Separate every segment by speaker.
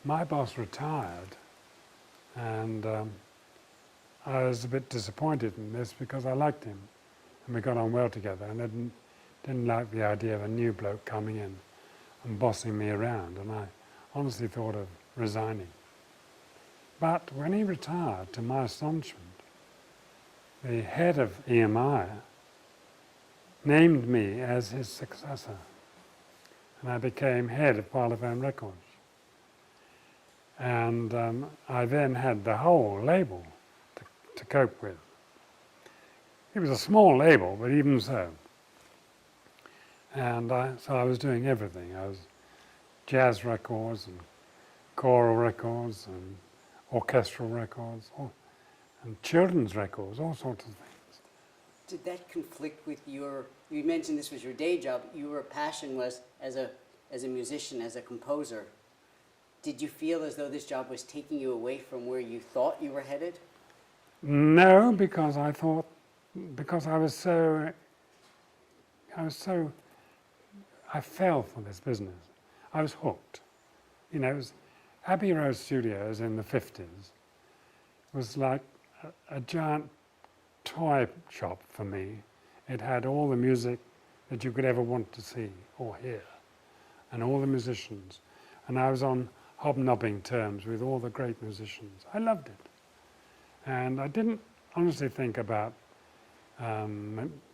Speaker 1: my boss retired, and I was a bit disappointed in this because I liked him and we got on well together, and I didn't like the idea of a new bloke coming in and bossing me around, and I honestly thought of resigning. But when he retired, to my astonishment, the head of EMI named me as his successor, and I became head of Parlophone Records. And I then had the whole label to cope with. It was a small label, but even so. And so I was doing everything. I was jazz records and choral records and orchestral records and children's records, all sorts of things.
Speaker 2: Did that conflict with you mentioned this was your day job, your passion was as a musician, as a composer. Did you feel as though this job was taking you away from where you thought you were headed?
Speaker 1: No, because I thought, because I fell for this business. I was hooked. You know, it was Abbey Road Studios in the 50s was like a giant toy shop for me. It had all the music that you could ever want to see or hear, and all the musicians. And I was on hobnobbing terms with all the great musicians. I loved it. And I didn't honestly think about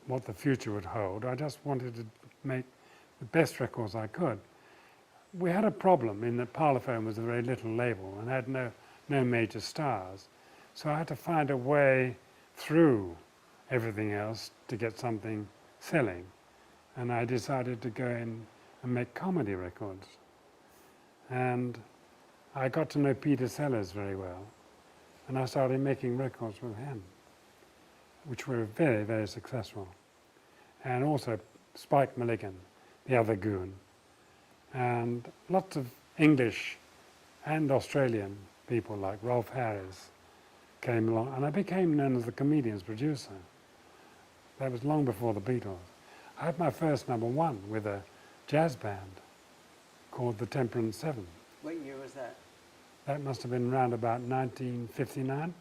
Speaker 1: what the future would hold. I just wanted to make the best records I could. We had a problem in that Parlophone was a very little label and had no major stars. So I had to find a way through everything else to get something selling. And I decided to go in and make comedy records. And I got to know Peter Sellers very well. And I started making records with him, which were very, very successful. And also Spike Milligan, the other goon. And lots of English and Australian people like Rolf Harris came along, and I became known as the comedian's producer. That was long before the Beatles. I had my first #1 with a jazz band called the Temperance Seven.
Speaker 2: What year was that?
Speaker 1: That must have been around about 1959.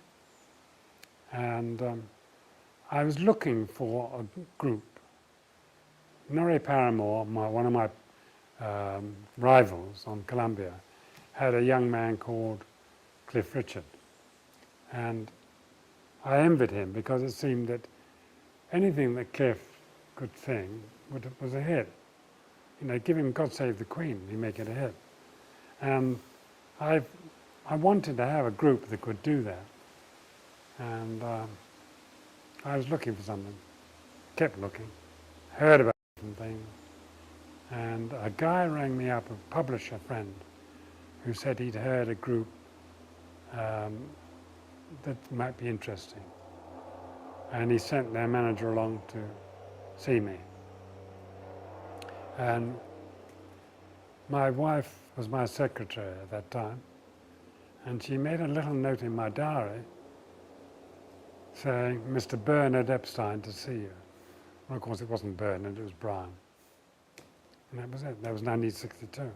Speaker 1: And I was looking for a group. Norrie Paramore, one of my rivals on Columbia, had a young man called Cliff Richard. And I envied him because it seemed that anything that Cliff could sing was a hit. You know, give him God Save the Queen, he'd make it a hit. And I wanted to have a group that could do that. And I was looking for something, kept looking, heard about different things. And a guy rang me up, a publisher friend, who said he'd heard a group that might be interesting. And he sent their manager along to see me. And my wife was my secretary at that time, and she made a little note in my diary saying, Mr. Bernard Epstein to see you. Well, of course it wasn't Bernard, it was Brian. And that was it. That was 1962.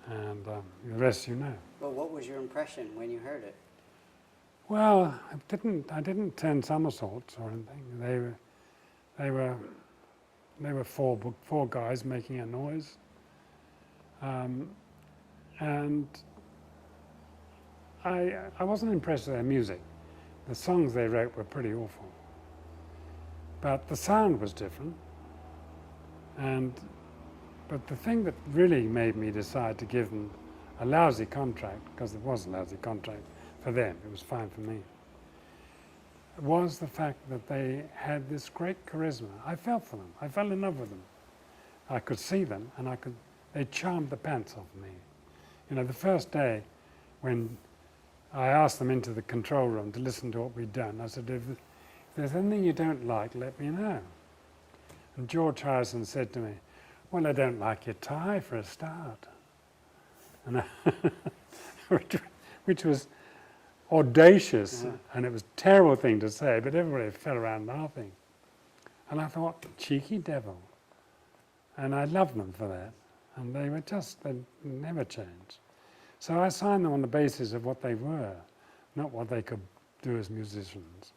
Speaker 1: And the rest you know.
Speaker 2: Well, what was your impression when you heard it?
Speaker 1: Well, I didn't turn somersaults or anything. They were four guys making a noise. And I wasn't impressed with their music. The songs they wrote were pretty awful. But the sound was different. But the thing that really made me decide to give them a lousy contract, because it was a lousy contract for them, it was fine for me, was the fact that they had this great charisma. I fell for them. I fell in love with them. I could see them, and they charmed the pants off me. You know, the first day when I asked them into the control room to listen to what we'd done, I said, if there's anything you don't like, let me know. And George Harrison said to me, well, I don't like your tie for a start. And which was audacious, and it was a terrible thing to say, but everybody fell around laughing. And I thought, cheeky devil. And I loved them for that. And they never changed. So I signed them on the basis of what they were, not what they could do as musicians.